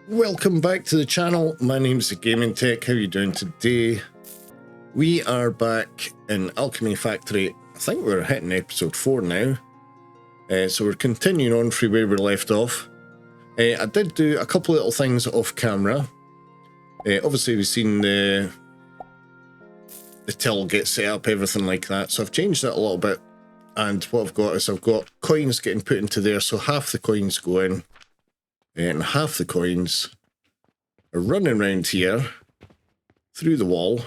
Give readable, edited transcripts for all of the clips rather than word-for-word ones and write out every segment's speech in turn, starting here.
Welcome back to the channel. My name's TheGamingTech. How are you doing today? We are back in Alchemy Factory. I think we're hitting episode 4 now. So we're continuing on from where we left off. I did do a couple of little things off camera. Obviously we've seen the till get set up, everything like that. So I've changed that a little bit. And what I've got is I've got coins getting put into there. So half the coins go in. And half the coins are running around here through the wall,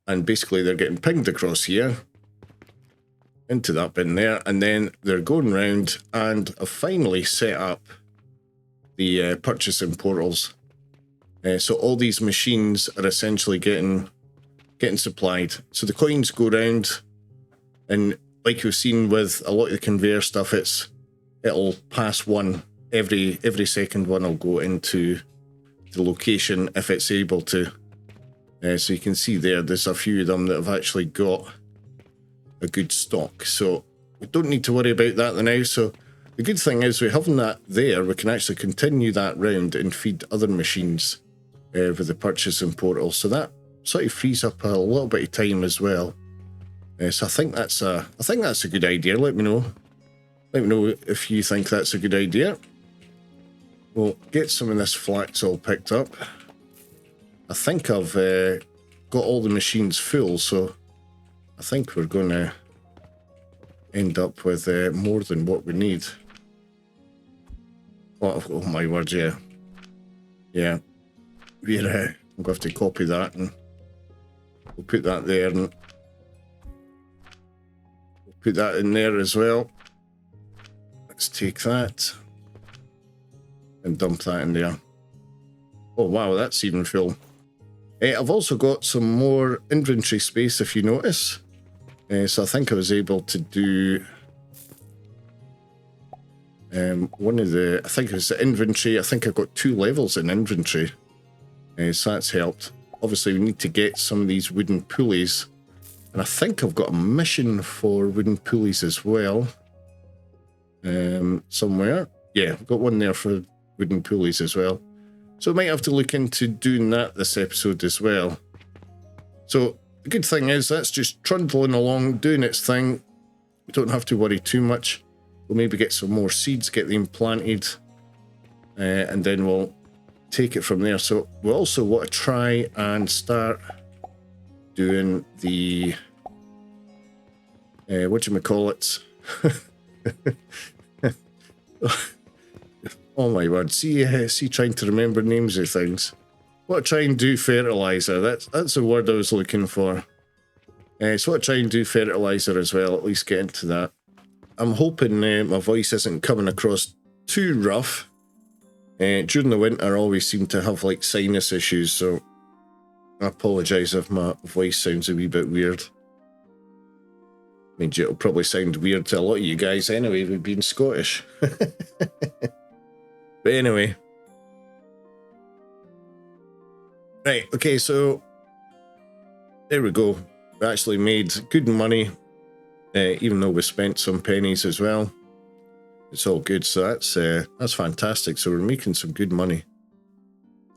and basically they're getting pinged across here into that bin there, and then they're going round, and I've finally set up the purchasing portals. So all these machines are essentially getting supplied. So the coins go round, and like we've seen with a lot of the conveyor stuff, it'll pass one every second. One will go into the location if it's able to. So you can see there's a few of them that have actually got a good stock. So we don't need to worry about that now. So the good thing is we having that there, we can actually continue that round and feed other machines with the purchasing portal. So that sort of frees up a little bit of time as well. So I think that's a good idea. Let me know. Let me know if you think that's a good idea. We'll get some of this flax all picked up. I think I've got all the machines full, so I think we're going to end up with more than what we need. Oh my word, yeah. Yeah. I'm going to have to copy that, and we'll put that there, and we'll put that in there as well. Let's take that and dump that in there. Oh wow, that's even full. I've also got some more inventory space, if you notice. So I think I was able to do one of the, I think it was the inventory. I think I got 2 levels in inventory. So that's helped. Obviously we need to get some of these wooden pulleys. And I think I've got a mission for wooden pulleys as well. Somewhere. Yeah, I've got one there for wooden pulleys as well. So we might have to look into doing that this episode as well. So the good thing is that's just trundling along, doing its thing. We don't have to worry too much. We'll maybe get some more seeds, get them planted, and then we'll take it from there. So we also want to try and start doing the whatchamacallit. Oh my word, see trying to remember names of things. What I try and do fertilizer, that's the word I was looking for. So I try and do fertilizer as well, at least get into that. I'm hoping my voice isn't coming across too rough. During the winter I always seem to have like sinus issues, so I apologise if my voice sounds a wee bit weird. I mean, it'll probably sound weird to a lot of you guys anyway, with being Scottish. But anyway. Right, okay, so there we go. We actually made good money, even though we spent some pennies as well. It's all good, so that's fantastic. So we're making some good money.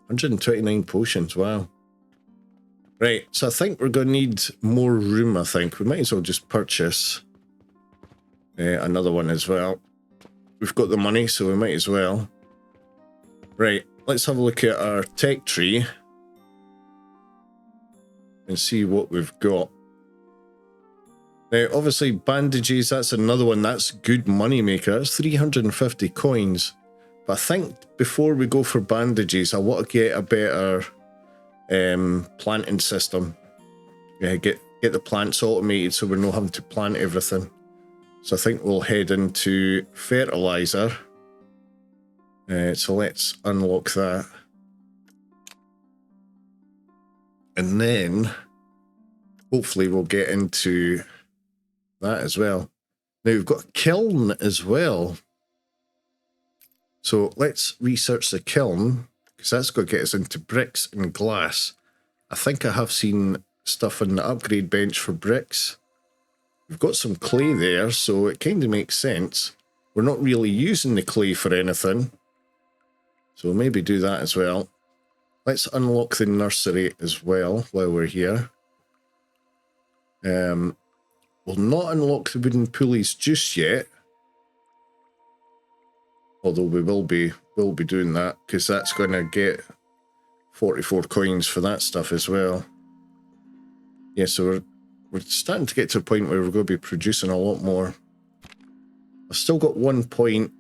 129 potions, wow. Right, so I think we're going to need more room, I think. We might as well just purchase another one as well. We've got the money, so we might as well. Right, let's have a look at our tech tree and see what we've got. Now, obviously, bandages, that's another one. That's good money maker. That's 350 coins. But I think before we go for bandages, I want to get a better planting system. Get the plants automated so we're not having to plant everything. So I think we'll head into fertilizer. So let's unlock that. And then hopefully we'll get into that as well. Now we've got a kiln as well. So let's research the kiln, because that's going to get us into bricks and glass. I think I have seen stuff on the upgrade bench for bricks. We've got some clay there, so it kind of makes sense. We're not really using the clay for anything. So we'll maybe do that as well. Let's unlock the nursery as well while we're here. We'll not unlock the wooden pulleys just yet. Although we will be doing that, because that's going to get 44 coins for that stuff as well. Yeah, so we're starting to get to a point where we're going to be producing a lot more. I've still got 1 point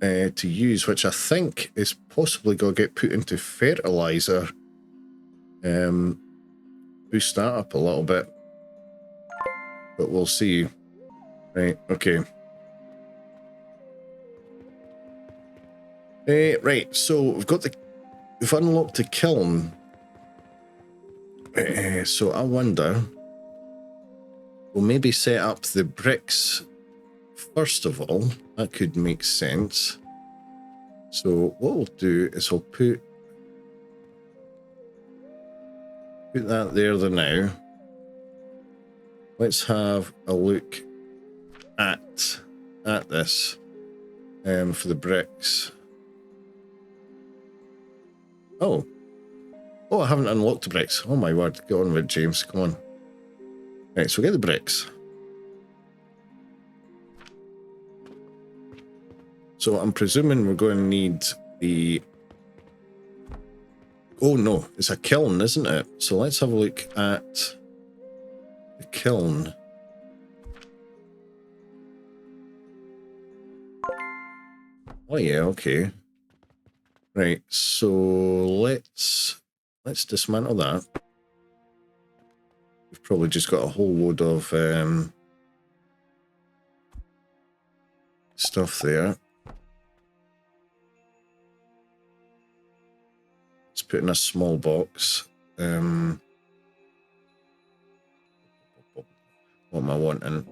to use, which I think is possibly going to get put into fertilizer. Boost that up a little bit. But we'll see. Right, okay. Right, so we've unlocked the kiln. So I wonder, we'll maybe set up the bricks first of all. That could make sense. So what we'll do is we'll put that there now. Let's have a look at this for the bricks. Oh, I haven't unlocked the bricks. Oh my word, get on with it, James, come on. Right, so we'll get the bricks. So I'm presuming we're going to need the... Oh no, it's a kiln, isn't it? So let's have a look at the kiln. Oh yeah, okay. Right, so let's dismantle that. We've probably just got a whole load of stuff there. Let's put in a small box. What am I wanting?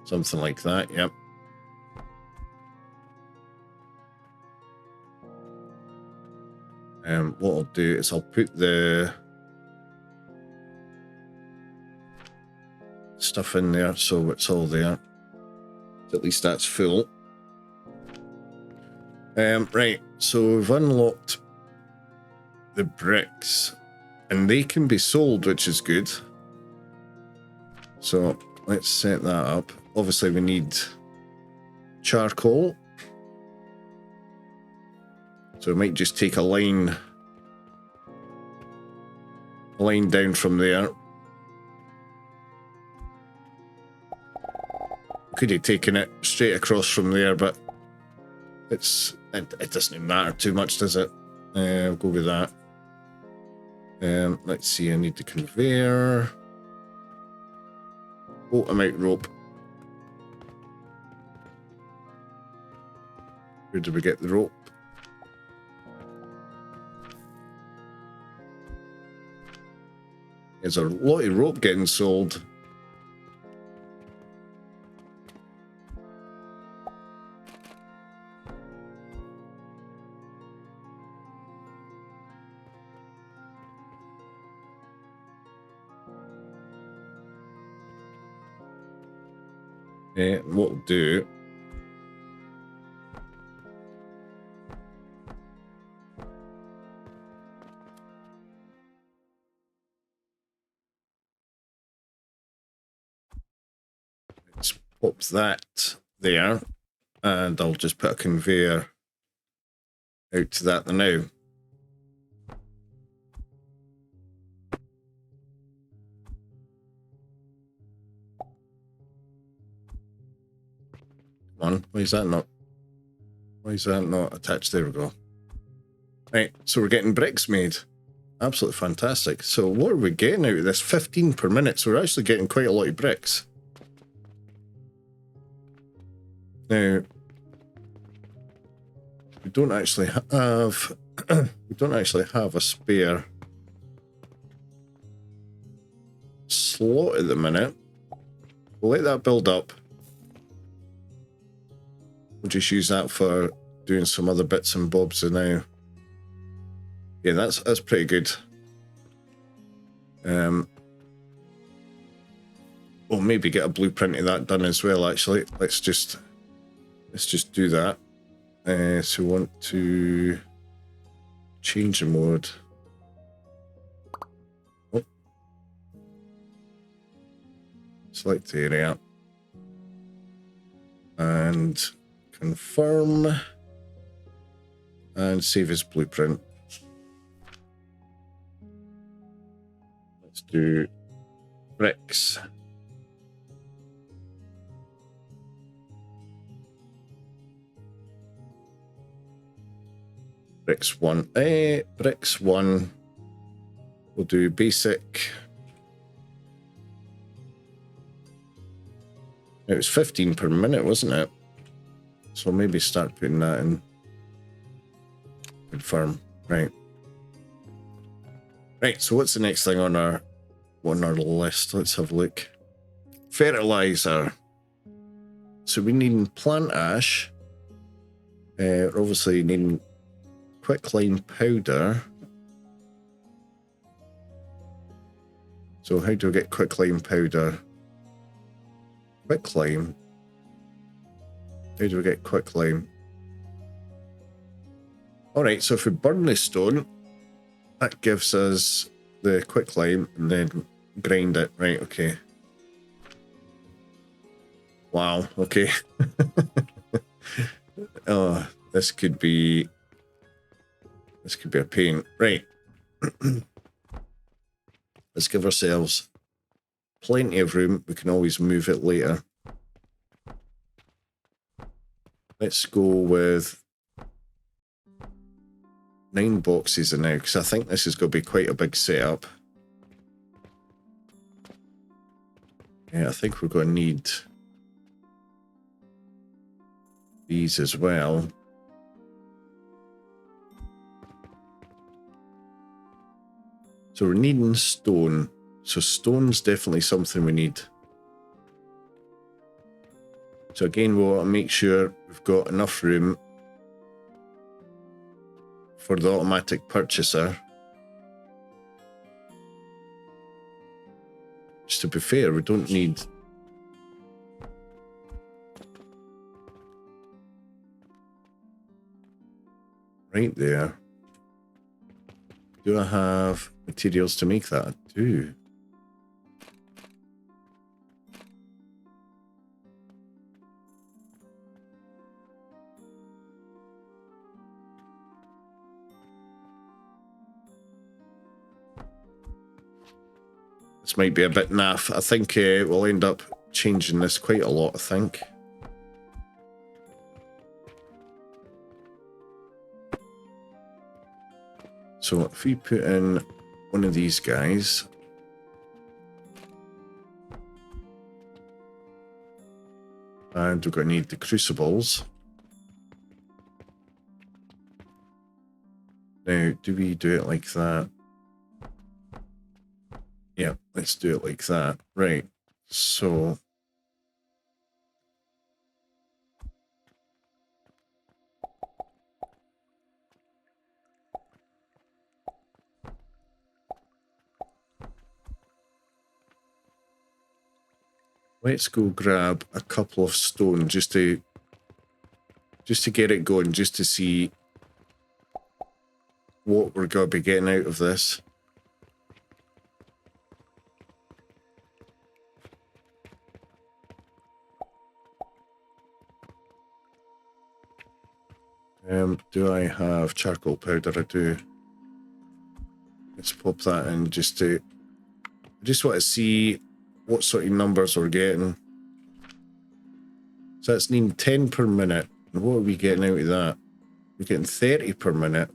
Something like that, yep. What I'll do is I'll put the stuff in there so it's all there. So at least that's full. Right, so we've unlocked the bricks and they can be sold, which is good. So let's set that up. Obviously we need charcoal. So we might just take a line down from there. Could have taken it straight across from there, but it doesn't even matter too much, does it? I'll go with that. Let's see, I need the conveyor. Oh, I'm out rope. Where did we get the rope? There's a lot of rope getting sold. What we'll do... Let's pop that there, and I'll just put a conveyor out to that now. Come on, why is that not attached? There we go. Right, so we're getting bricks made. Absolutely fantastic. So what are we getting out of this? 15 per minute, so we're actually getting quite a lot of bricks. Now, we don't actually have a spare slot at the minute. We'll let that build up. We'll just use that for doing some other bits and bobs now. Yeah, that's pretty good. We'll maybe get a blueprint of that done as well, actually. Let's just do that. So we want to change the mode. Oh. Select area. And confirm. And save as blueprint. Let's do bricks. Bricks 1. Bricks 1. We'll do basic. It was 15 per minute, wasn't it? So maybe start putting that in. Confirm. Right. Right, so what's the next thing on our list? Let's have a look. Fertilizer. So we need plant ash. We're obviously needing quicklime powder. So how do I get quicklime powder? Quicklime? How do we get quicklime? Alright, so if we burn the stone, that gives us the quicklime and then grind it. Right, okay. Wow, okay. Oh, this could be a pain. Right. Let's give ourselves plenty of room. We can always move it later. Let's go with 9 boxes in now, because I think this is going to be quite a big setup. Yeah, I think we're going to need these as well. So we're needing stone. So stone's definitely something we need. So again, we want to make sure we've got enough room for the automatic purchaser. Just to be fair, we don't need right there. Do I have materials to make that? I do. This might be a bit naff. I think we'll end up changing this quite a lot, I think. So if we put in one of these guys. And we're going to need the crucibles. Now, do we do it like that? Yeah, let's do it like that. Right, so... let's go grab a couple of stone just to get it going, just to see what we're going to be getting out of this. Do I have charcoal powder? I do. Let's pop that in just to... I just want to see what sort of numbers we're getting. So that's needing 10 per minute. And what are we getting out of that? We're getting 30 per minute.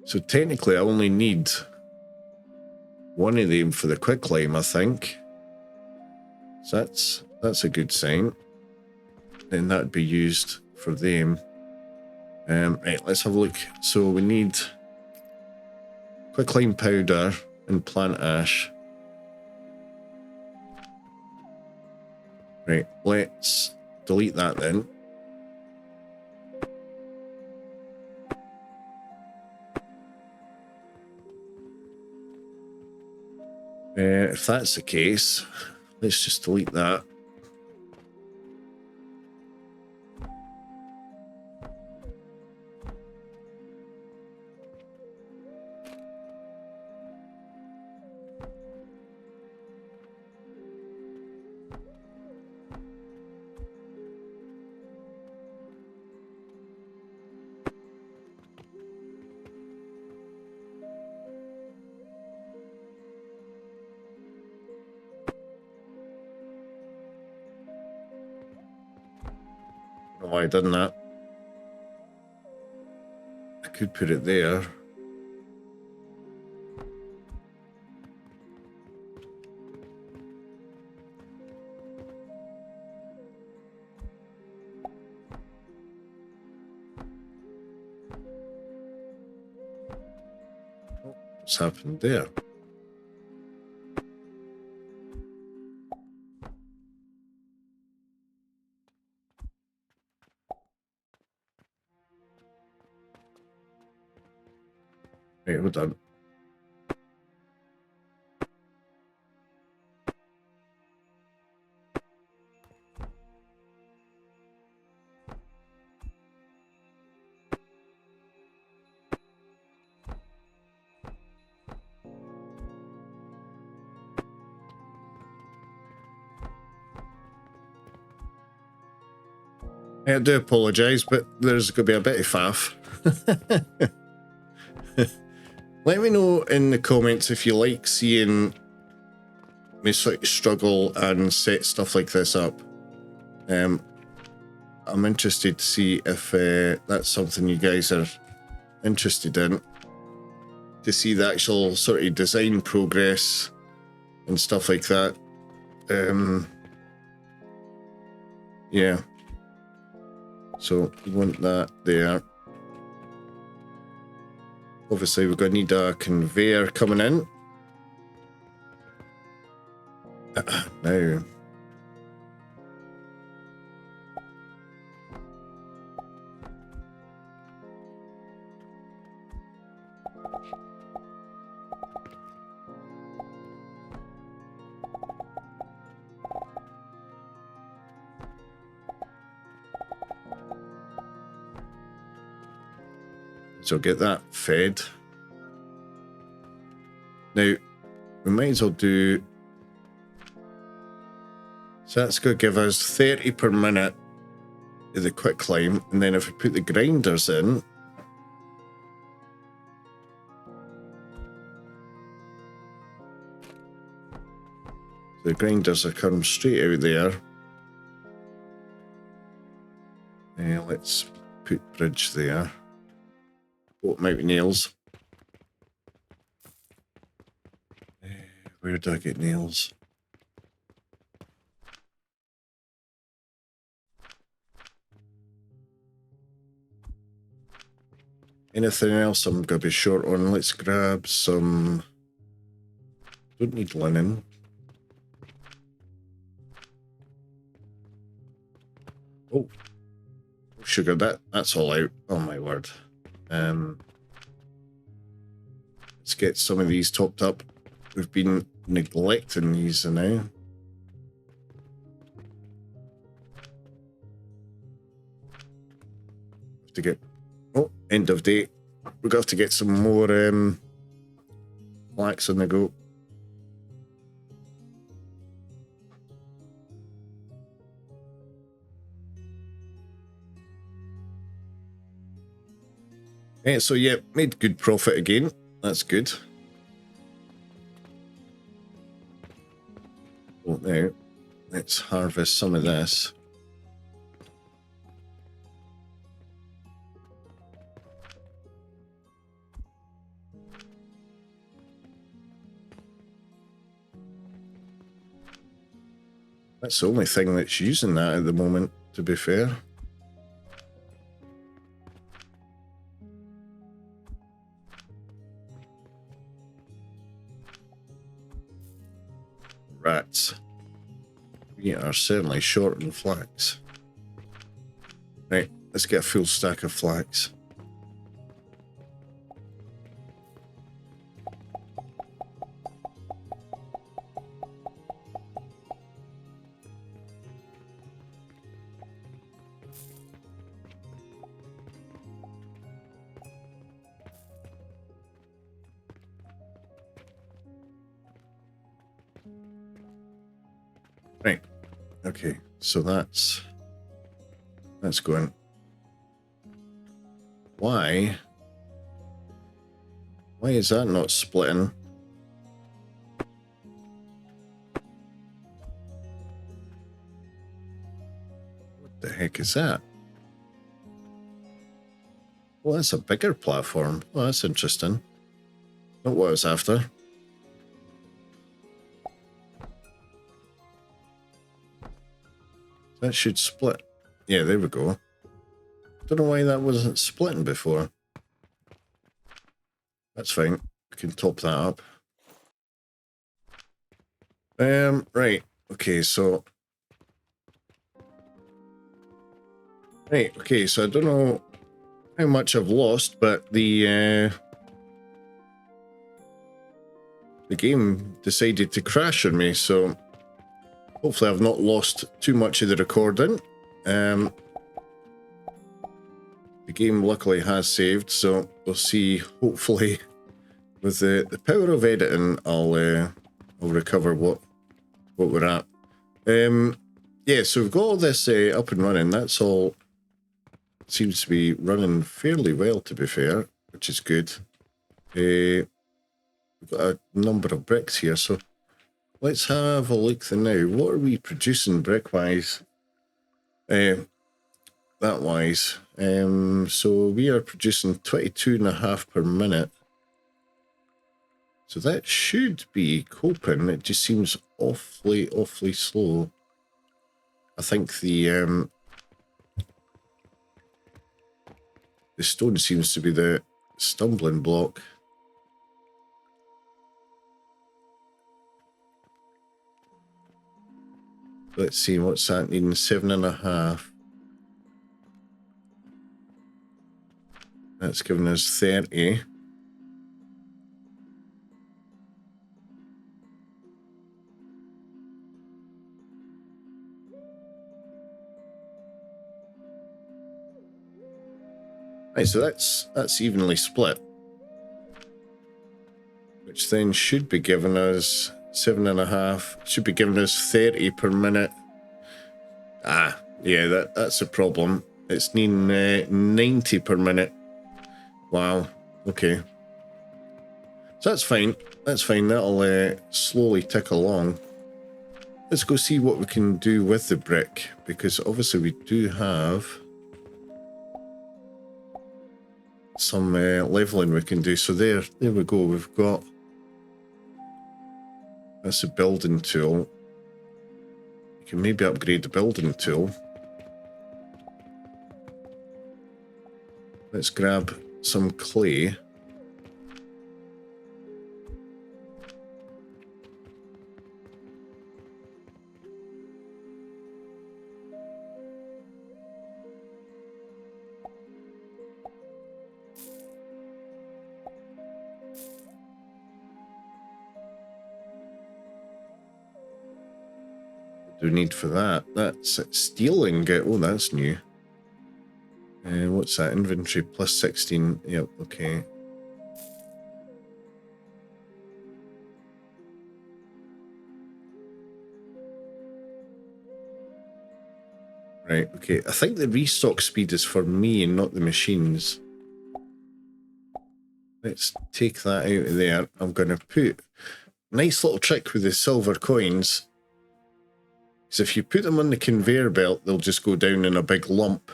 So technically I only need one of them for the quicklime, I think. So that's a good sign. Then that'd be used for them. Right, let's have a look. So we need quicklime powder and plant ash. Right, let's delete that then. If that's the case, let's just delete that. know why I done that. I could put it there. What's happened there? Wait, hold on. I do apologise, but there's going to be a bit of faff. Let me know in the comments if you like seeing me sort of struggle and set stuff like this up. I'm interested to see if that's something you guys are interested in, to see the actual sort of design progress and stuff like that. Yeah. So you want that there. Obviously, we're going to need a conveyor coming in. Now. So get that fed. Now, we might as well do... So that's going to give us 30 per minute of the quick climb. And then if we put the grinders in... The grinders are coming straight out there. Let's put bridge there. Oh, it might be nails. Where did I get nails? Anything else I'm going to be short on? Let's grab some... Don't need linen. Oh. Sugar, that's all out. Oh my word. Let's get some of these topped up. We've been neglecting these now. Have to get... Oh, end of day. We're going to have to get some more flax on the go. So yeah, made good profit again. That's good. Well, now, let's harvest some of this. That's the only thing that's using that at the moment, to be fair. Rats. We are certainly short on flax. Right, let's get a full stack of flax. Right, okay, so that's going. Why is that not splitting? What the heck is that? Well, that's a bigger platform. Well, that's interesting. Not what I was after. That should split. Yeah, there we go. Don't know why that wasn't splitting before. That's fine. We can top that up. Right. Okay, so... Right, okay, so I don't know how much I've lost, but the game decided to crash on me, so hopefully I've not lost too much of the recording. The game luckily has saved, so we'll see. Hopefully, with the power of editing, I'll recover what we're at. Yeah, so we've got all this up and running. That's all. Seems to be running fairly well, to be fair, which is good. We've got a number of bricks here, so let's have a look now. What are we producing brick-wise? That wise. So we are producing 22.5 per minute. So that should be coping. It just seems awfully slow. I think the stone seems to be the stumbling block. Let's see, what's that needing? 7.5. That's giving us 30. Right, so that's evenly split, which then should be giving us 7.5. Should be giving us 30 per minute. Ah, yeah, that's a problem. It's needing 90 per minute. Wow. Okay. So that's fine. That's fine. That'll slowly tick along. Let's go see what we can do with the brick, because obviously we do have some leveling we can do. So there we go. We've got, that's a building tool. You can maybe upgrade the building tool. Let's grab some clay. What do we need for that? That's steel ingot. Oh, that's new. What's that? Inventory plus 16. Yep, okay. Right, okay. I think the restock speed is for me and not the machines. Let's take that out of there. I'm going to put... Nice little trick with the silver coins is if you put them on the conveyor belt, they'll just go down in a big lump.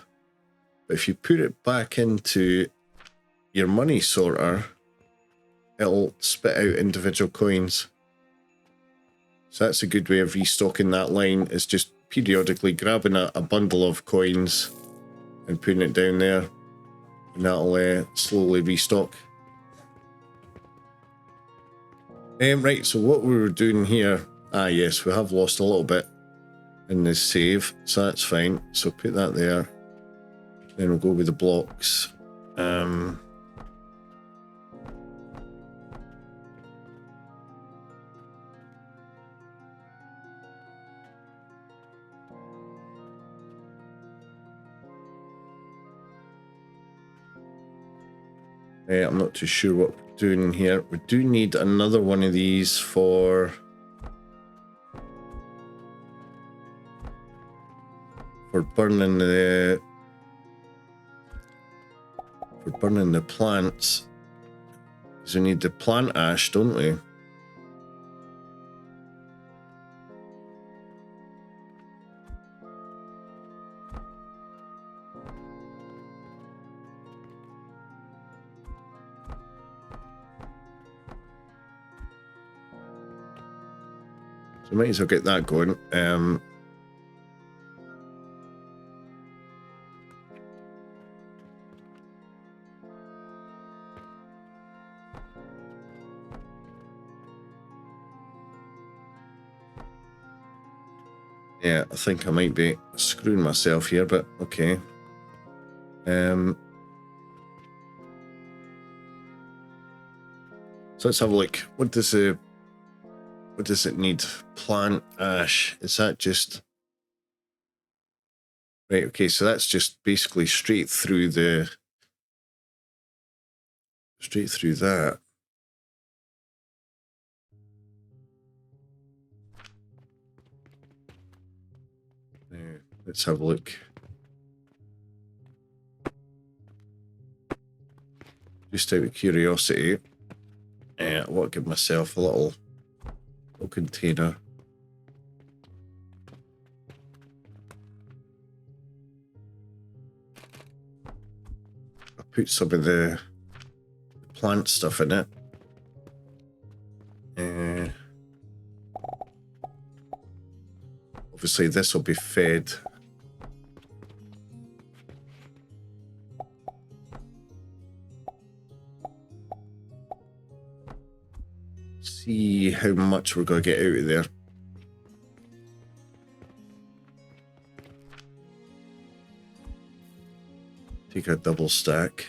But if you put it back into your money sorter, it'll spit out individual coins. So that's a good way of restocking that line, is just periodically grabbing a bundle of coins and putting it down there, and that'll slowly restock. Right, so what we were doing here, yes, we have lost a little bit in this save, so that's fine. So put that there, then we'll go with the blocks. I'm not too sure what we're doing here. We do need another one of these for burning the plants, because we need the plant ash, don't we? So might as well get that going. Yeah, I think I might be screwing myself here, but okay. So let's have a look. What does it need? Plant ash. Is that just right? Okay, so that's just basically straight through that. Let's have a look. Just out of curiosity, I want to give myself a little container. I put some of the plant stuff in it. Obviously, this will be fed. See how much we're going to get out of there. Take a double stack.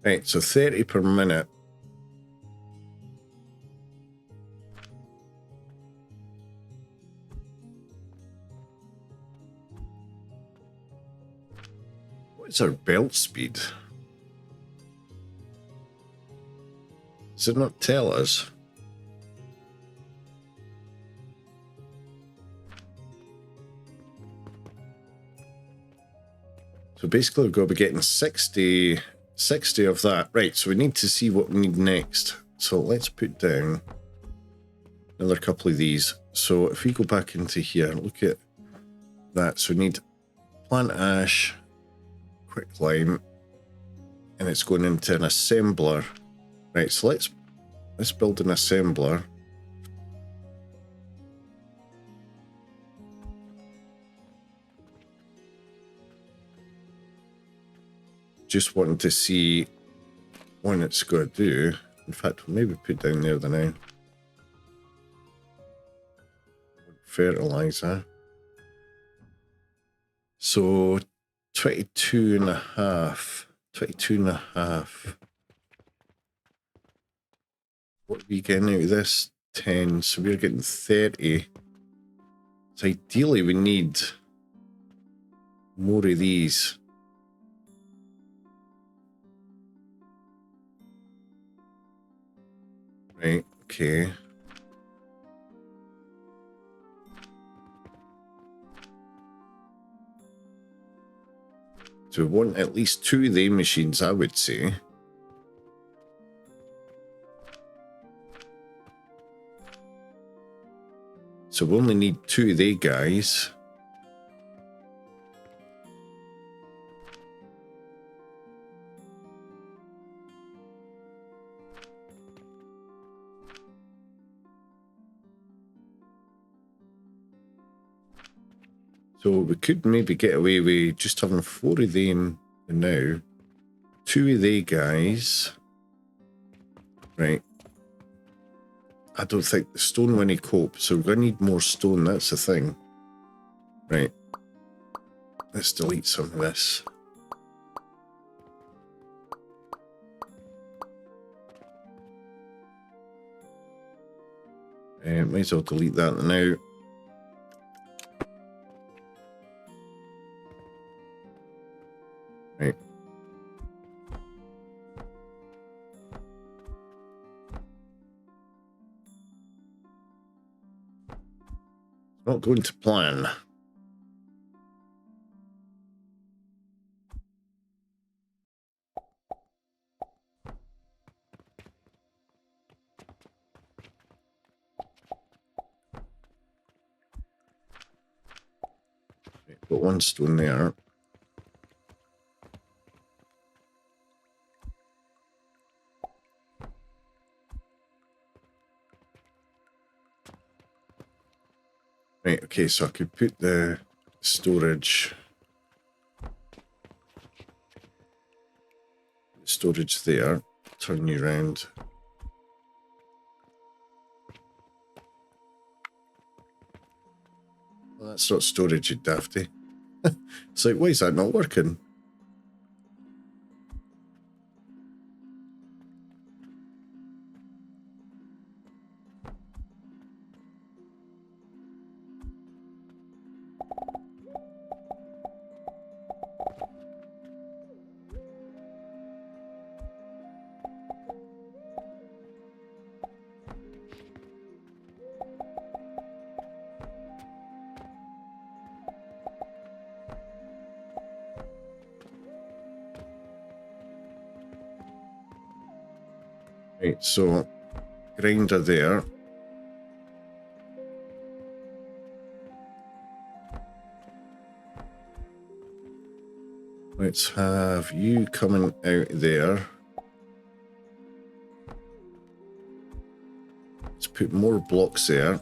Right, so 30 per minute. What's our belt speed? Does it not tell us? So basically we've got to be getting 60 of that. Right, so we need to see what we need next. So let's put down another couple of these. So if we go back into here, look at that. So we need plant ash, quick lime, and it's going into an assembler. Right, so let's build an assembler. Just wanting to see what it's going to do. In fact, we'll maybe put down there the now. Fertilizer. So 22 and a half. 22 and a half. What are we getting out of this? 10. So we're getting 30. So ideally we need more of these. Right, okay. So we want at least 2 of the machines, I would say. So we only need 2 of they guys. So we could maybe get away with just having 4 of them now. 2 of they guys. Right. I don't think the stone will any cope, so we're going to need more stone, that's the thing. Right. Let's delete some of this. Might as well delete that now. Right. Not going to plan. Got one stone there. Right, okay, so I could put the storage there. Turn you around. Well, that's not storage, you dafty. It's like, why is that not working? Right, so grinder there. Let's have you coming out there. Let's put more blocks there.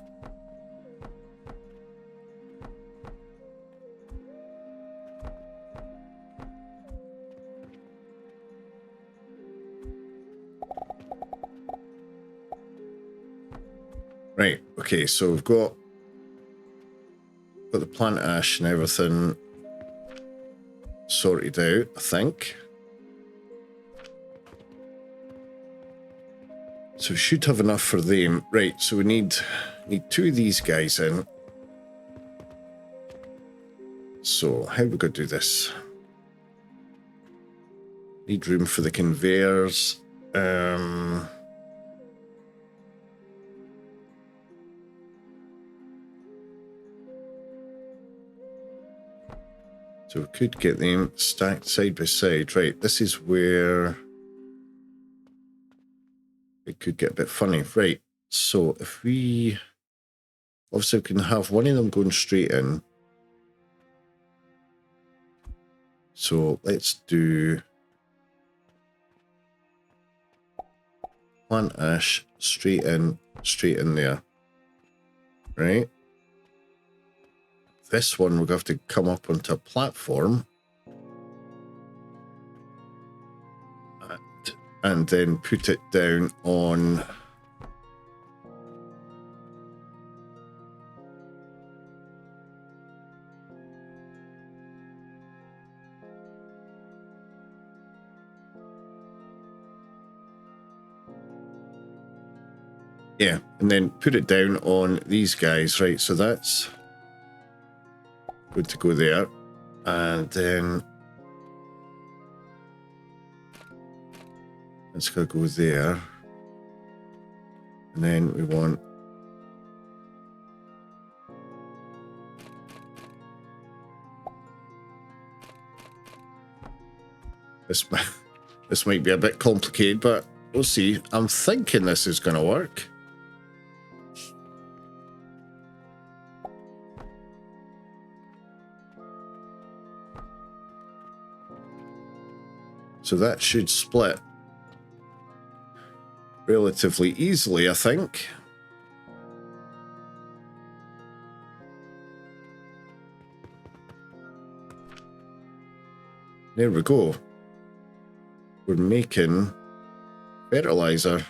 Right, okay, so we've got the plant ash and everything sorted out, I think. So we should have enough for them. Right, so we need two of these guys in. So how are we going to do this? Need room for the conveyors. So we could get them stacked side by side. Right, this is where it could get a bit funny. Right, so if we... Obviously we can have one of them going straight in. So let's do... plant ash straight in there. Right? This one we're going to have to come up onto a platform and then put it down on yeah, and then put it down on these guys, right? So that's good to go there, and then it's going to go there, and then we want this might be a bit complicated, but we'll see. I'm thinking this is going to work. So that should split relatively easily, I think. There we go. We're making fertilizer.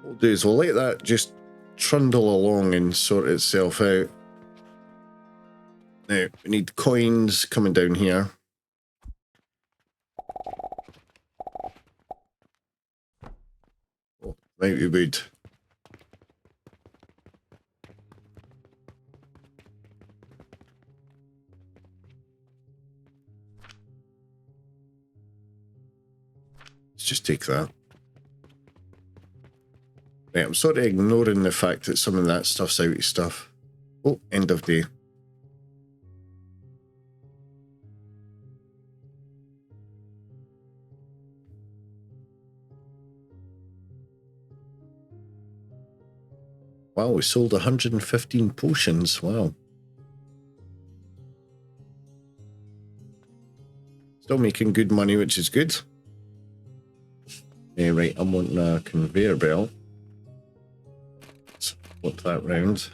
What we'll do is we'll let that just trundle along and sort itself out. Now, we need coins coming down here. Oh, might be wood. Let's just take that. Right, I'm sort of ignoring the fact that some of that stuff's out of stuff. Oh, end of day. Wow, we sold 115 potions. Wow. Still making good money, which is good. Right, I'm wanting a conveyor belt. Let's flip that round.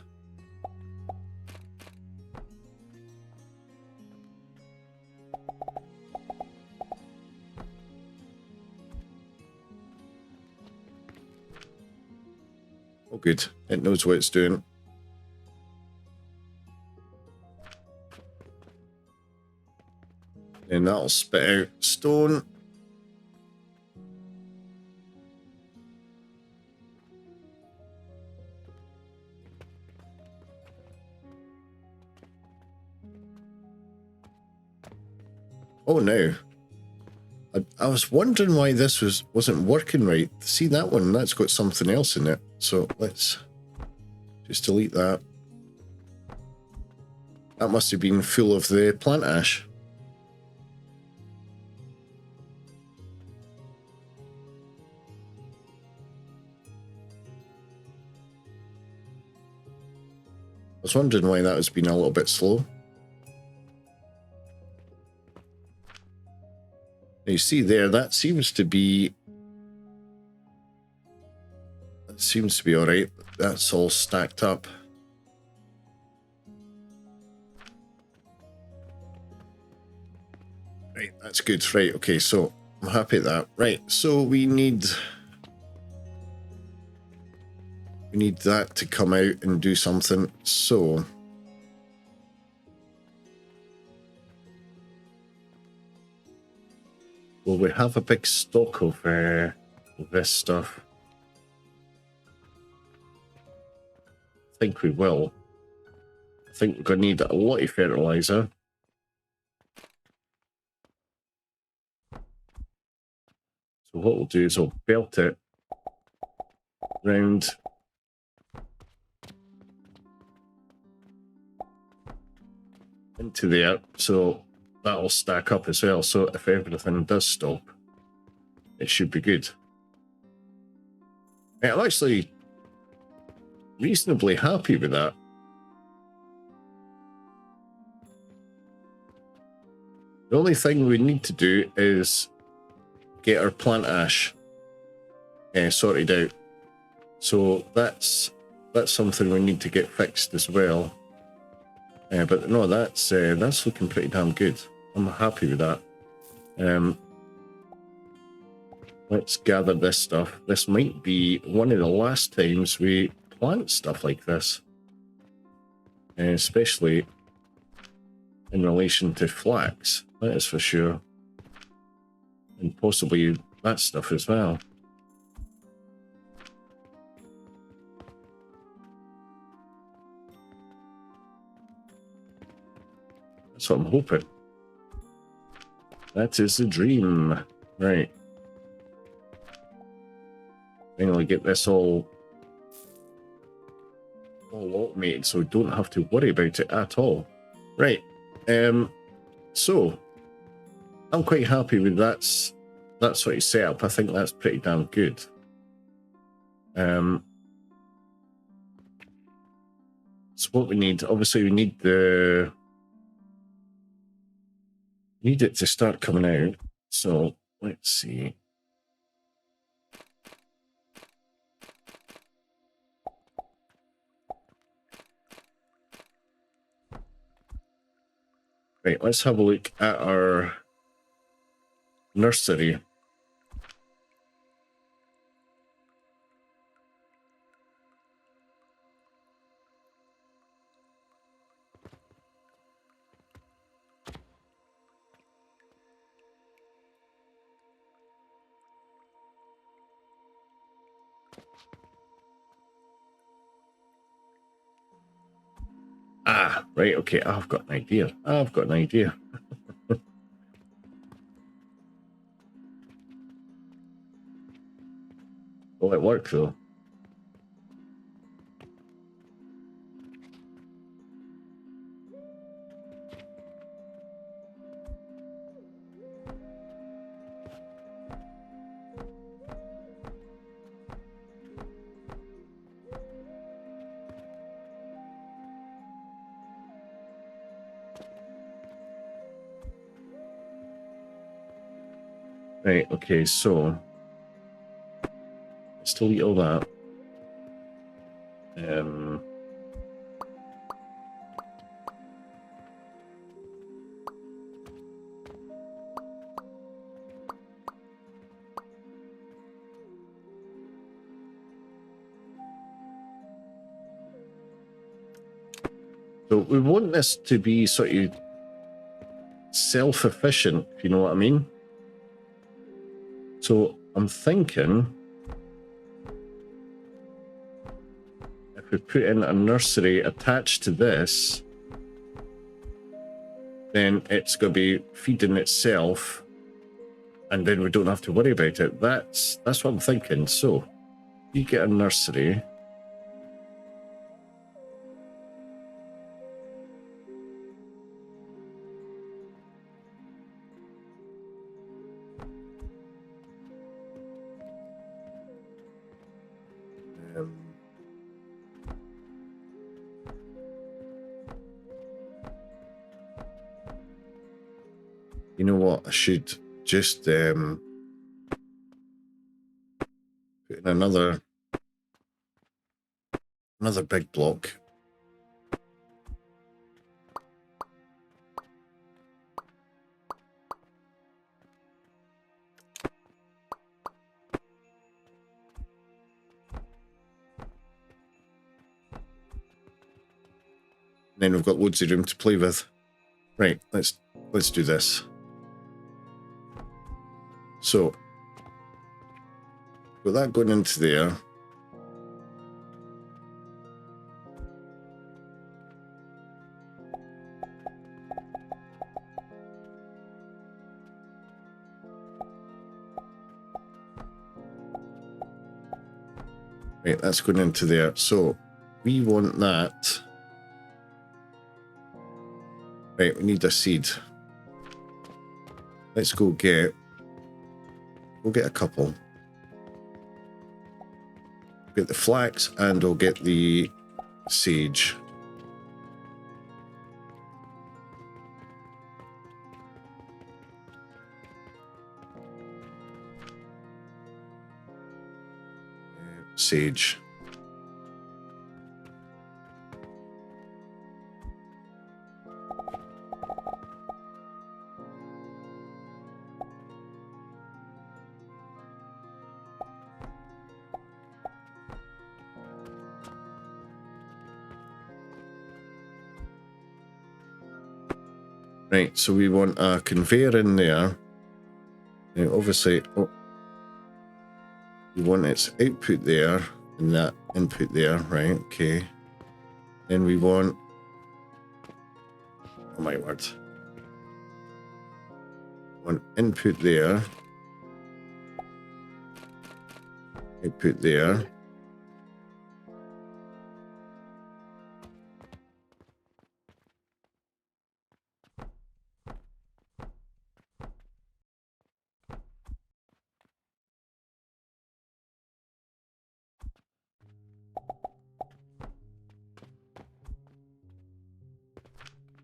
Oh, good. It knows what it's doing. And that'll spit out stone. Oh, no. I was wondering why this wasn't working right. See that one? That's got something else in it. So let's just delete that. That must have been full of the plant ash. I was wondering why that was been a little bit slow. Now you see there, that seems to be all right. That's all stacked up. Right, that's good. Right, okay, so I'm happy at that. Right, so we need that to come out and do something. So will we have a big stock of this stuff? I think we will. I think we're going to need a lot of fertilizer. So what we'll do is we'll belt it round into there, so that'll stack up as well. So if everything does stop, it should be good. I'm actually reasonably happy with that. The only thing we need to do is get our plant ash sorted out. So that's something we need to get fixed as well. But no, that's looking pretty damn good. I'm happy with that. Let's gather this stuff. This might be one of the last times we plant stuff like this, especially in relation to flax. That is for sure, and possibly that stuff as well. That's what I'm hoping. That is the dream. Right. Finally get this all automated so we don't have to worry about it at all. Right. So I'm quite happy with that sort of setup. I think that's pretty damn good. So what we need, obviously we need it to start coming out. So let's see. Right, let's have a look at our nursery. Ah, right, okay, I've got an idea. Will it work though? Right, okay, so let's delete all that. So we want this to be sort of self-efficient, if you know what I mean. So I'm thinking if we put in a nursery attached to this, then it's going to be feeding itself, and then we don't have to worry about it. That's what I'm thinking. So you get a nursery. You know what? I should just put in another big block. Then we've got loads of room to play with. Right, let's do this. So with that going into there. Right, that's going into there. So we want that. Right, we need a seed. Let's go get. We'll get a couple. Get the flax and we'll get the sage. Sage. Right, so we want a conveyor in there. Now, obviously, we want its output there and that input there, right? Okay. Then we want, oh my word, one input there, output there.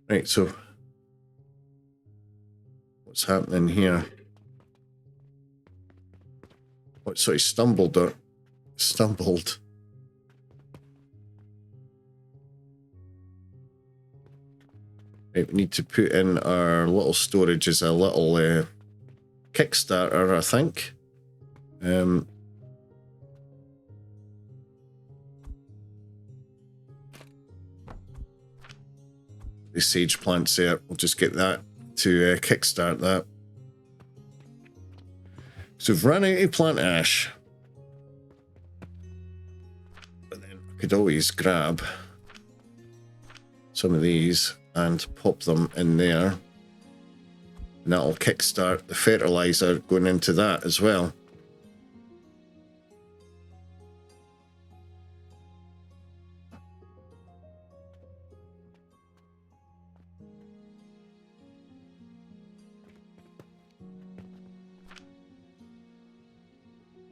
Right, so what's happening here? What, sorry, stumbled. Right, we need to put in our little storage as a little Kickstarter, I think. The sage plants there. We'll just get that to kickstart that. So we've run out of plant ash. But then I could always grab some of these and pop them in there. And that'll kickstart the fertilizer going into that as well.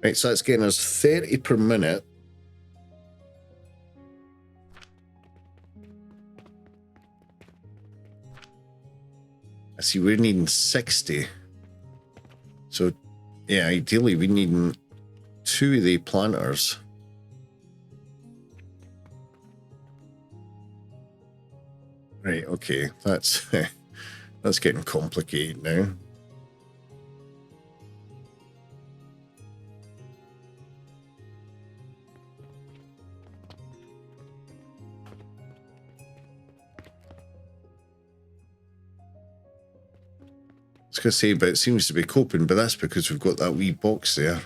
Right, so that's getting us 30 per minute. I see we're needing 60. So Yeah, ideally we need 2 of the planters. Right, okay, that's that's getting complicated now. I was going to say, but it seems to be coping, but that's because we've got that wee box there.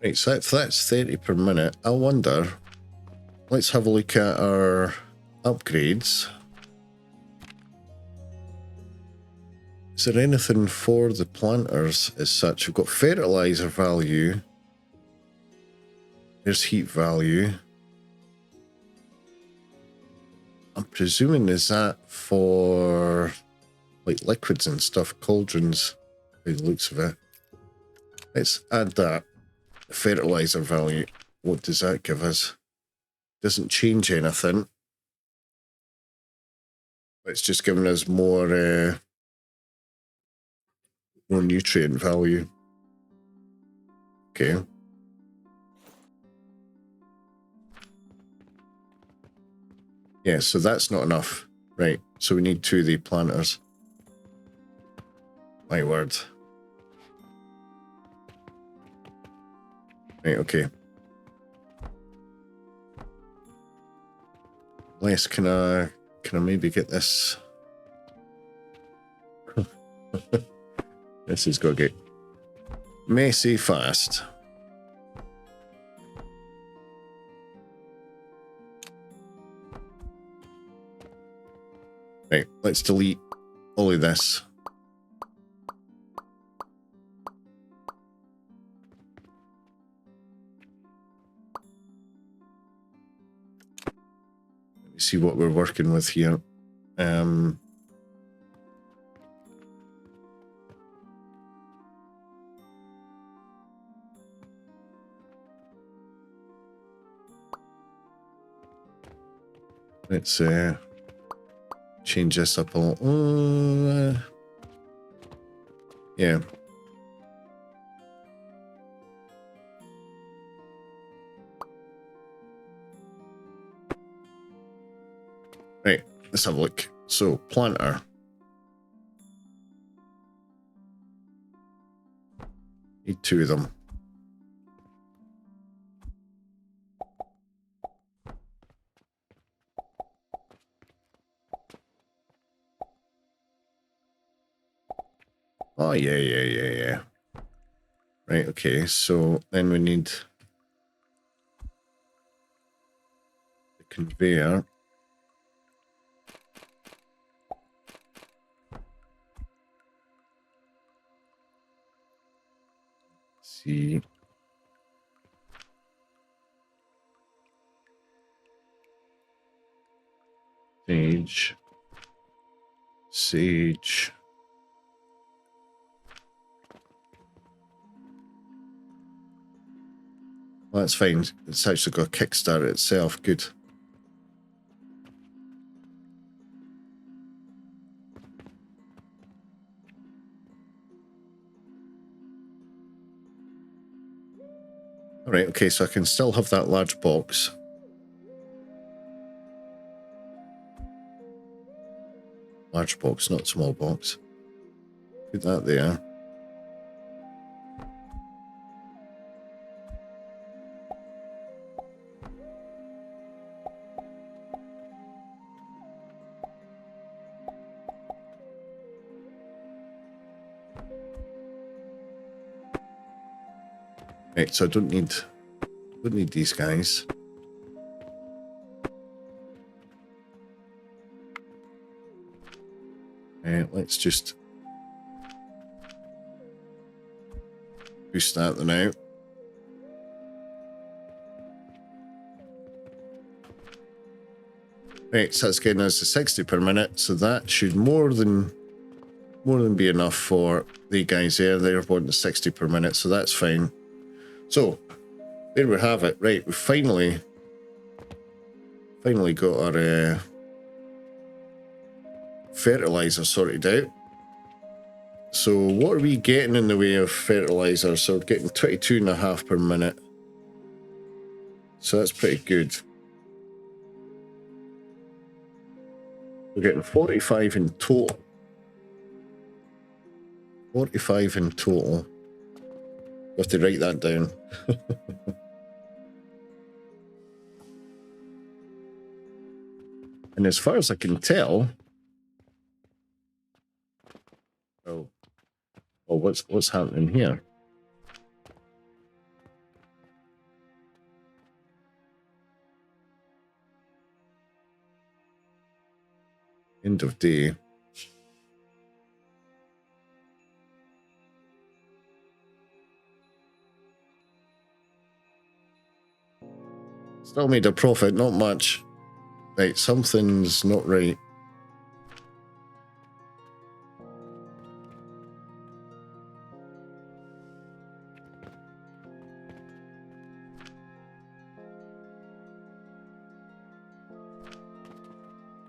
Right, so if that's 30 per minute, I wonder, let's have a look at our upgrades. Is there anything for the planters as such? We've got fertilizer value. There's heat value. I'm presuming is that for like liquids and stuff, cauldrons, by the looks of it. Let's add that. Fertilizer value. What does that give us? Doesn't change anything. It's just giving us more nutrient value. Okay. Yeah, so that's not enough. Right, so we need 2 of the planters. My word. Right, okay. Les, can I maybe get this? This is going to get messy fast. Right, let's delete all of this. Let me see what we're working with here. Let's change this up a little. Yeah. Right, let's have a look. So, planter. Need 2 of them. Oh, yeah. Right, okay, so then we need the conveyor. Let's see. Sage. Well, that's fine. It's actually got a Kickstarter itself. Good. Alright, okay, so I can still have that large box. Large box, not small box. Put that there. Right, so I don't need these guys. Let's just boost that then out. Right, so that's getting us to 60 per minute, so that should more than be enough for the guys there. They're wanting 60 per minute, so that's fine. So there we have it. Right, we finally got our fertilizer sorted out. So what are we getting in the way of fertilizer? So we're getting 22.5 per minute. So that's pretty good. We're getting 45 in total. 45 in total. You have to write that down. And as far as I can tell, oh, what's happening here? End of day. Still made a profit, not much. Right, something's not right.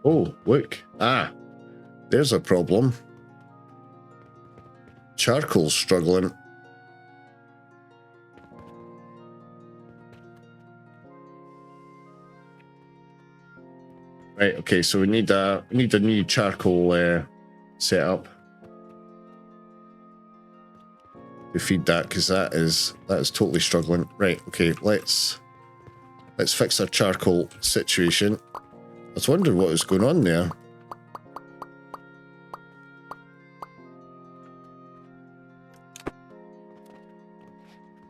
Oh, look. Ah, there's a problem. Charcoal's struggling. Right, okay, so we need a new charcoal setup to feed that, because that is totally struggling. Right, okay, let's fix our charcoal situation. I was wondering what was going on there.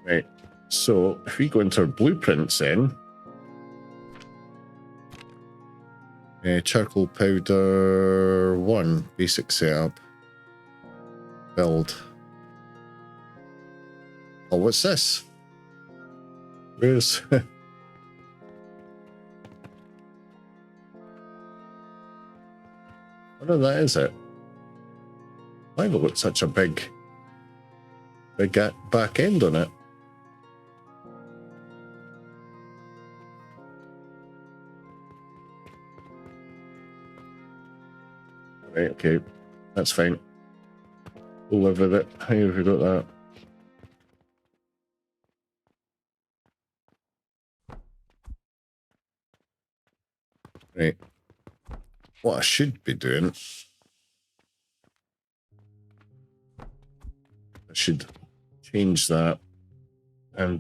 Right, so if we go into our blueprints then, charcoal powder 1, basic setup, build. Oh, what's this? Where's... What of that is it? Why have I got such a big back end on it? Right, okay, that's fine. We'll live with it. How have we got that? Right. What I should be doing, I should change that and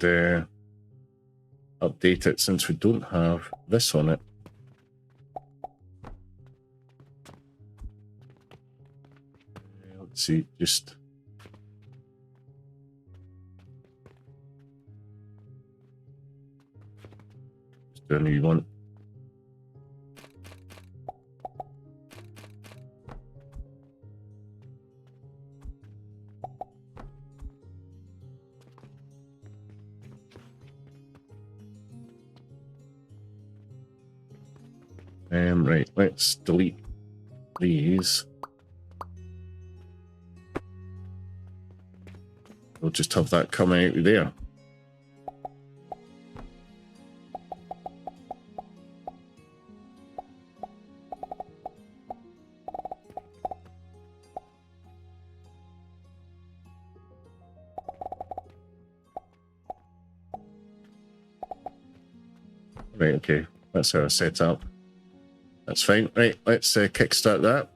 update it, since we don't have this on it. Let's see, just do a new one. Right, let's delete these. We'll just have that coming out there. Right, okay, that's our setup. That's fine. Right, let's kickstart that.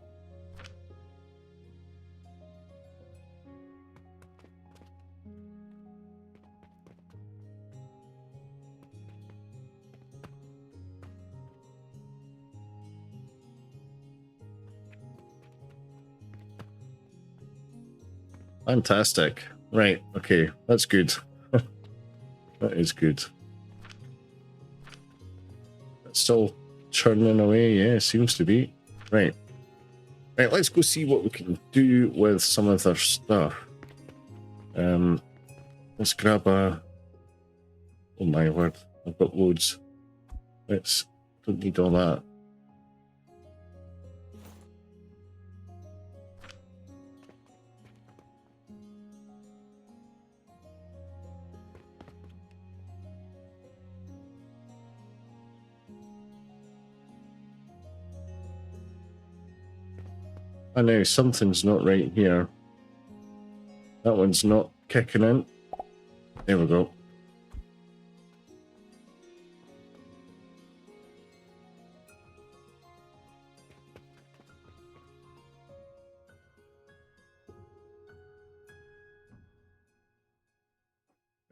Fantastic. Right, okay, that's good. That is good. It's still churning away, yeah, seems to be. Right. Right, let's go see what we can do with some of their stuff. Let's grab a... Oh my word, I've got loads. Don't need all that. I know something's not right here. That one's not kicking in. There we go.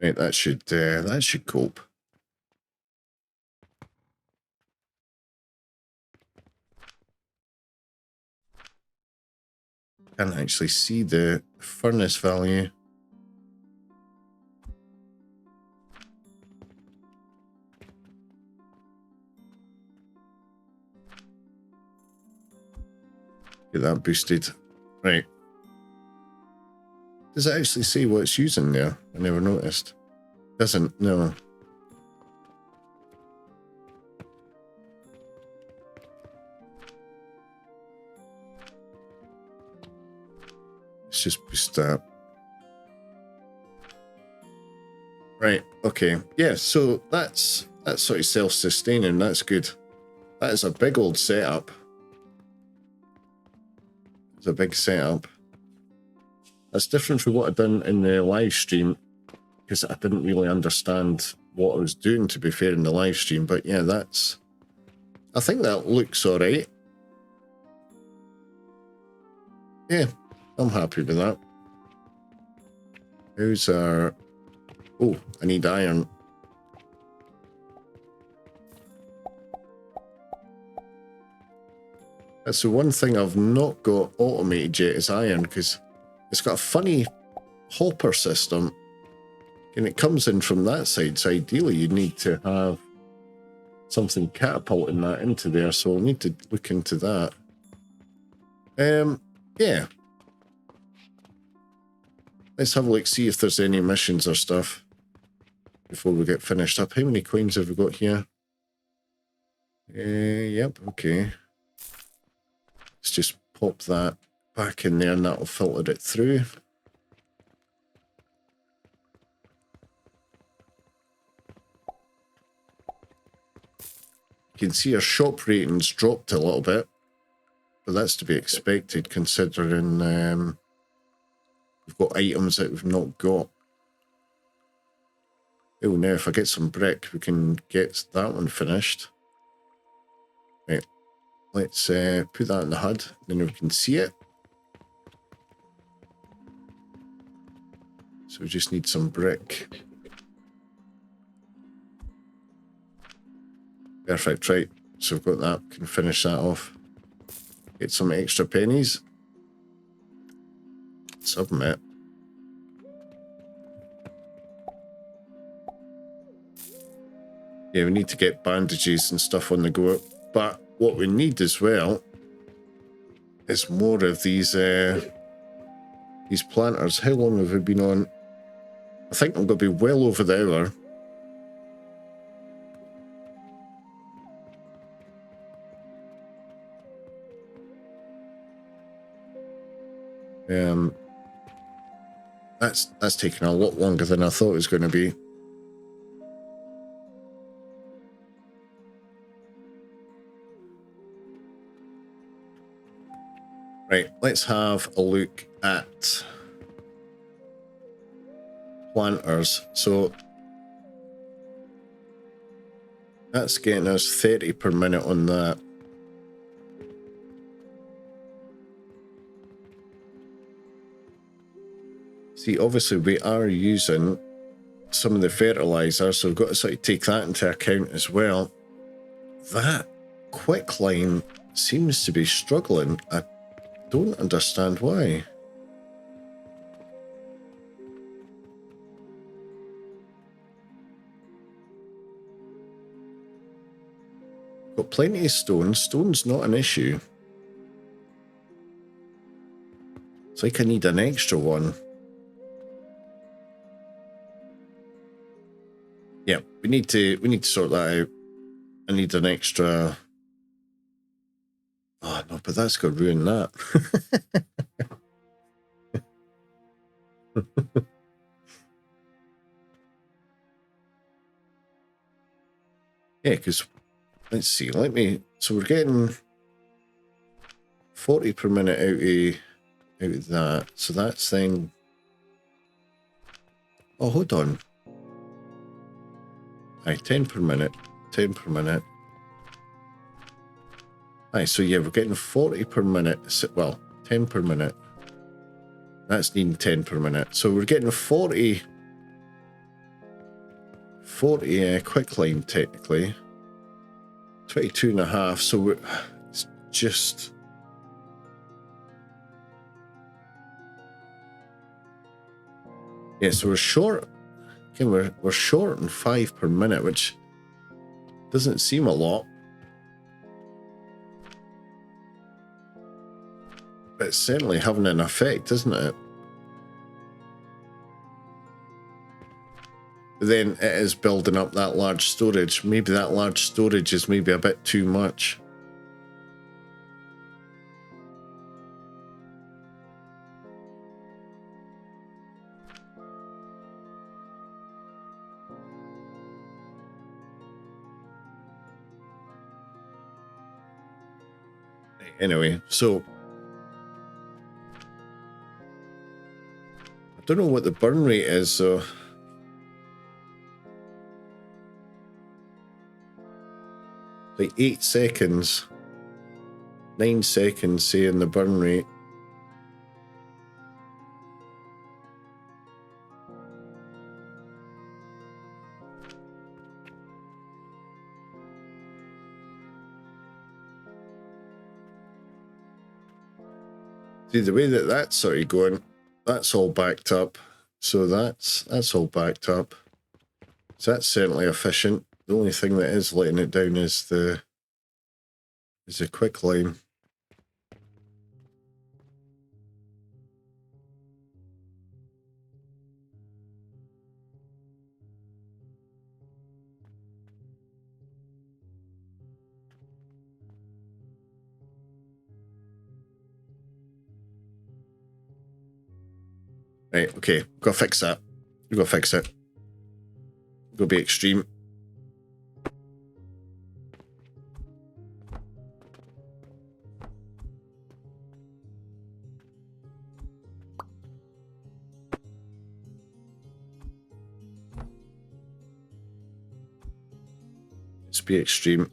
Right, that should cope. Can't actually see the furnace value. Get that boosted. Right. Does it actually say what it's using there? I never noticed. Doesn't, no. Let's just boost that. Right, okay. Yeah, so that's sort of self-sustaining. That's good. That is a big old setup. It's a big setup. That's different from what I've done in the live stream, because I didn't really understand what I was doing, to be fair, in the live stream. But yeah, that's... I think that looks alright. Yeah, I'm happy with that. How's our... Oh, I need iron. That's the one thing I've not got automated yet is iron, because it's got a funny hopper system, and it comes in from that side, so ideally you'd need to have something catapulting that into there, so we'll need to look into that. Yeah. Let's have a look, see if there's any missions or stuff before we get finished up. How many coins have we got here? Yep, okay. Let's just pop that back in there and that'll filter it through. You can see our shop ratings dropped a little bit, but that's to be expected considering we've got items that we've not got. Oh, now if I get some brick, we can get that one finished. Right, let's put that in the HUD, then we can see it. So we just need some brick. Perfect, right. So we've got that, we can finish that off. Get some extra pennies. Submit. Yeah, we need to get bandages and stuff on the go. But what we need as well is more of these planters. How long have we been on? I think I'm going to be well over the hour. That's taken a lot longer than I thought it was going to be. Right, let's have a look at planters. So that's getting us 30 per minute on that. See, obviously we are using some of the fertilizer, so we've got to sort of take that into account as well. That quicklime seems to be struggling. I don't understand why. Got plenty of stone. Stone's not an issue. It's like I need an extra one. Yeah, we need to sort that out. I need an extra. Oh no, but that's gonna ruin that. Yeah, because let's see. So we're getting 40 per minute out of that. So that's then... Oh, hold on. Aye, 10 per minute. 10 per minute. Aye, so yeah, we're getting 40 per minute. Well, 10 per minute. That's needing 10 per minute. So we're getting 40 quicklime technically. 22 and a half. So it's just... Yeah, so we're short. Again, we're short on 5 per minute, which doesn't seem a lot. But it's certainly having an effect, isn't it? But then it is building up that large storage. Maybe that large storage is maybe a bit too much. Anyway, so I don't know what the burn rate is, so like 8 seconds, 9 seconds, say, in the burn rate. See, the way that that's sort of going, that's all backed up. So that's all backed up. So that's certainly efficient. The only thing that is letting it down is the quicklime. Right, okay, gotta fix that. We've got to fix it. Go be extreme. Let's be extreme.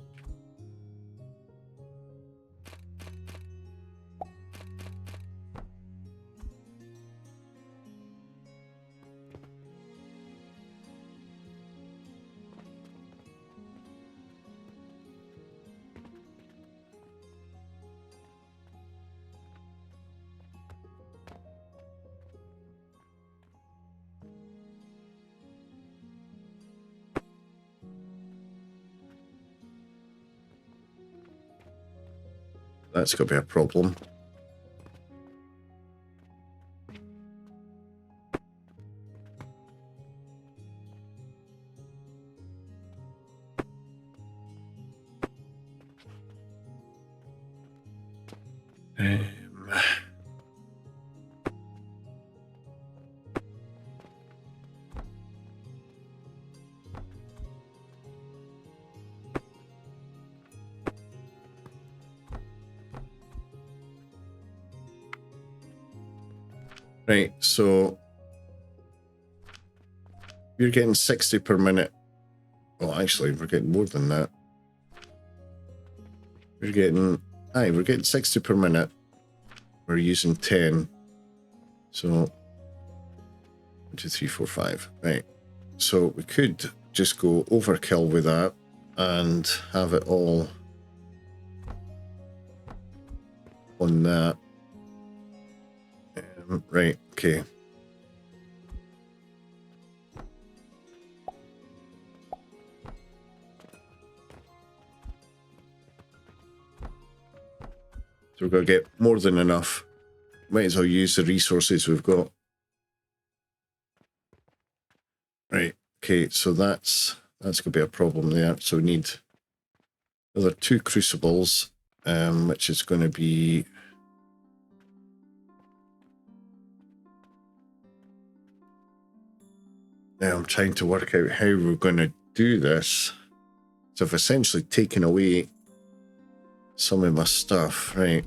That's going to be a problem. Right, so you're getting 60 per minute. Well, actually, we're getting more than that. We're getting 60 per minute. We're using 10. So 1, 2, 3, 4, 5. Right. So we could just go overkill with that and have it all on that. Right, okay. So we're going to get more than enough. Might as well use the resources we've got. Right, okay, so that's going to be a problem there. So we need another 2 crucibles, which is going to be... Now I'm trying to work out how we're going to do this. So I've essentially taken away some of my stuff, right?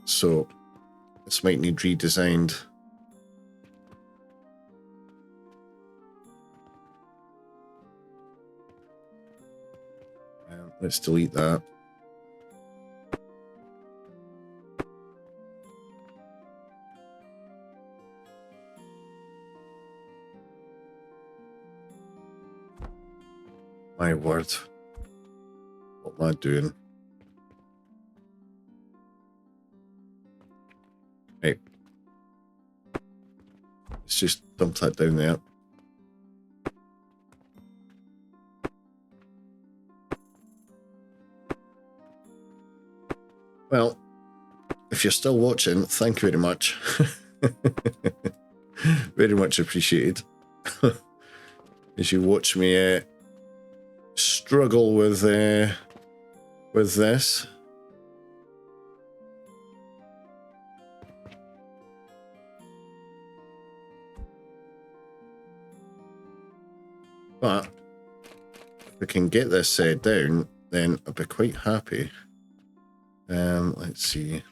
So this might need redesigned. Let's delete that. My word. What am I doing? Right. Let's just dump that down there. Well, if you're still watching, thank you very much. Very much appreciated. As you watch me struggle with this. But if we can get this down, then I'll be quite happy. Let's see.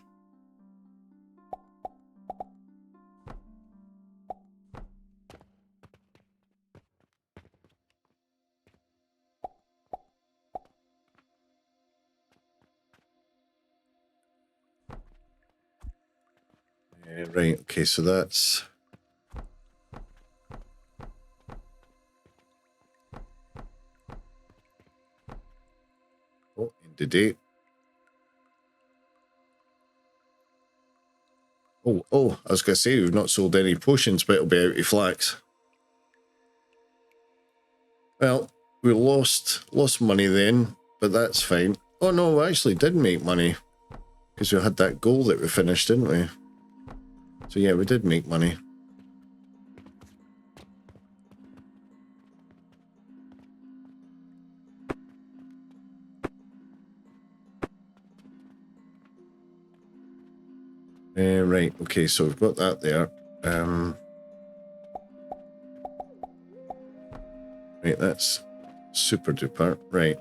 Right, okay, so that's... Oh, end of date. Oh, I was going to say, we've not sold any potions, but it'll be out of flax. Well, we lost money then, but that's fine. Oh no, we actually did make money. Because we had that goal that we finished, didn't we? So yeah, we did make money. Right, okay, so we've got that there. Right, that's super duper. Right.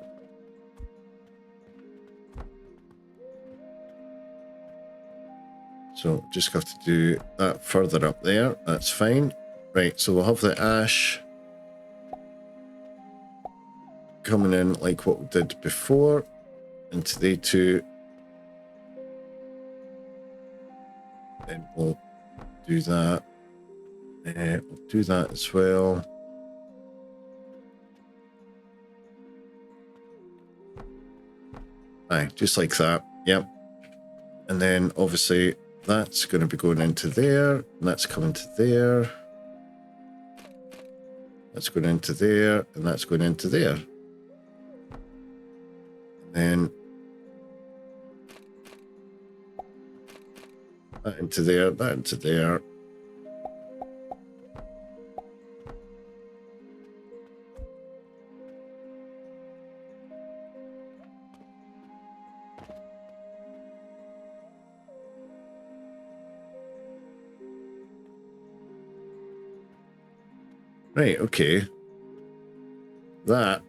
So just have to do that further up there. That's fine. Right, so we'll have the ash coming in like what we did before into the two. Then we'll do that. We'll do that as well. Aye, just like that. Yep. And then obviously that's going to be going into there. And that's coming to there. That's going into there. And that's going into there. And then that into there. That into there. Right, okay. That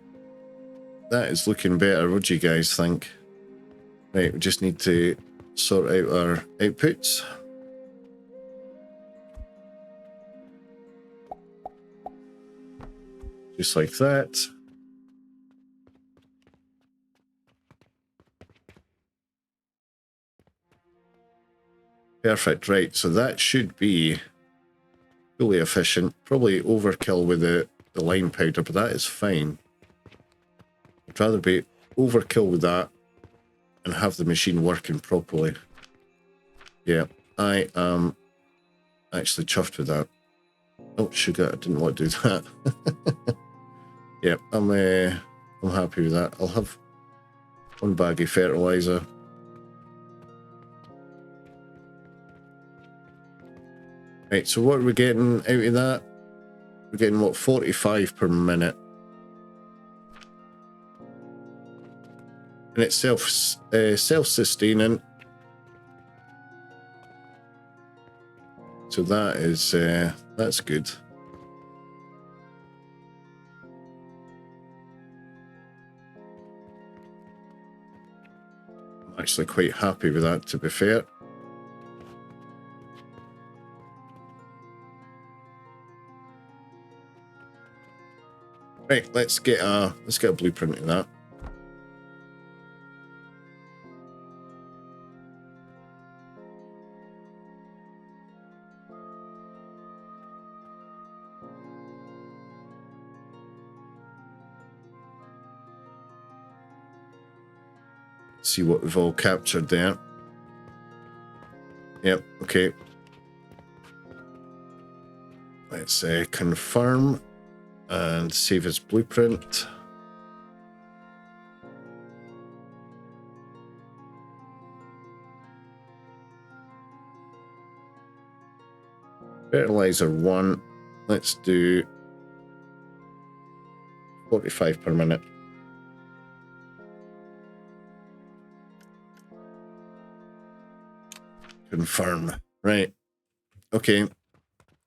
is looking better. What do you guys think? Right, we just need to sort out our outputs. Just like that. Perfect, right. So that should be fully efficient. Probably overkill with the lime powder, but that is fine. I'd rather be overkill with that and have the machine working properly. Yeah, I am actually chuffed with that. Oh, sugar, I didn't want to do that. Yeah, I'm happy with that. I'll have one bag of fertilizer. Right, so what are we getting out of that? We're getting, what, 45 per minute. And it's self-sustaining. So that is, that's good. I'm actually quite happy with that, to be fair. Right, let's get a blueprint of that. See what we've all captured there. Yep, okay. Let's confirm and save as blueprint. Fertilizer 1. Let's do 45 per minute. Confirm. Right. Okay.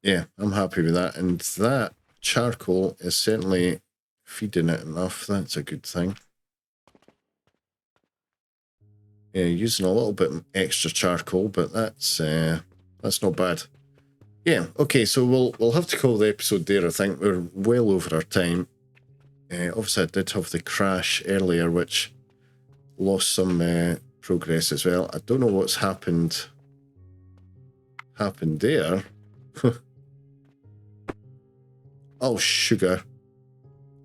Yeah, I'm happy with that. And that charcoal is certainly feeding it enough. That's a good thing. Yeah, using a little bit extra charcoal, but that's not bad. Yeah, okay, so we'll have to call the episode there, I think. We're well over our time. Obviously, I did have the crash earlier, which lost some progress as well. I don't know what's happened there. Oh, sugar.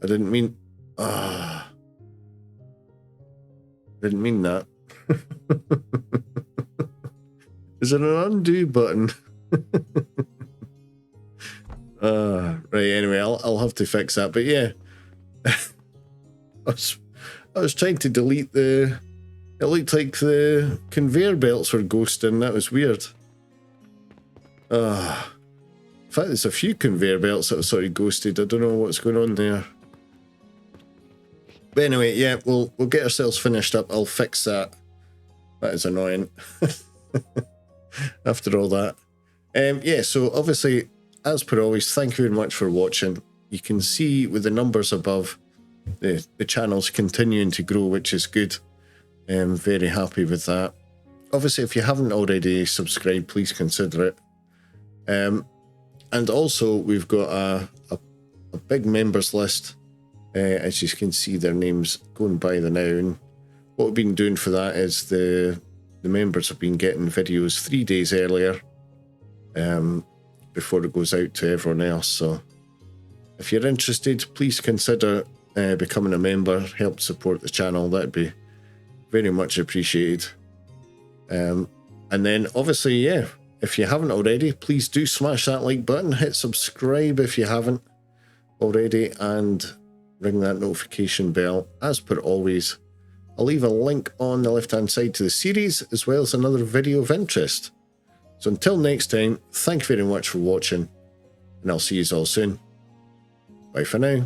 I didn't mean... didn't mean that. Is there an undo button? Right, anyway, I'll have to fix that. But yeah, I was trying to delete the... It looked like the conveyor belts were ghosting. That was weird. In fact, there's a few conveyor belts that are sort of ghosted. I don't know what's going on there. But anyway, yeah, we'll get ourselves finished up. I'll fix that. That is annoying. After all that. Yeah, so obviously, as per always, thank you very much for watching. You can see with the numbers above, the channel's continuing to grow, which is good. I'm very happy with that. Obviously, if you haven't already subscribed, please consider it. And also, we've got a big members list. As you can see, their names going by the now. And what we've been doing for that is the members have been getting videos 3 days earlier before it goes out to everyone else. So if you're interested, please consider becoming a member, help support the channel. That'd be very much appreciated. And then obviously, yeah, if you haven't already, please do smash that like button, hit subscribe if you haven't already, and ring that notification bell. As per always, I'll leave a link on the left-hand side to the series, as well as another video of interest. So until next time, thank you very much for watching, and I'll see you all soon. Bye for now.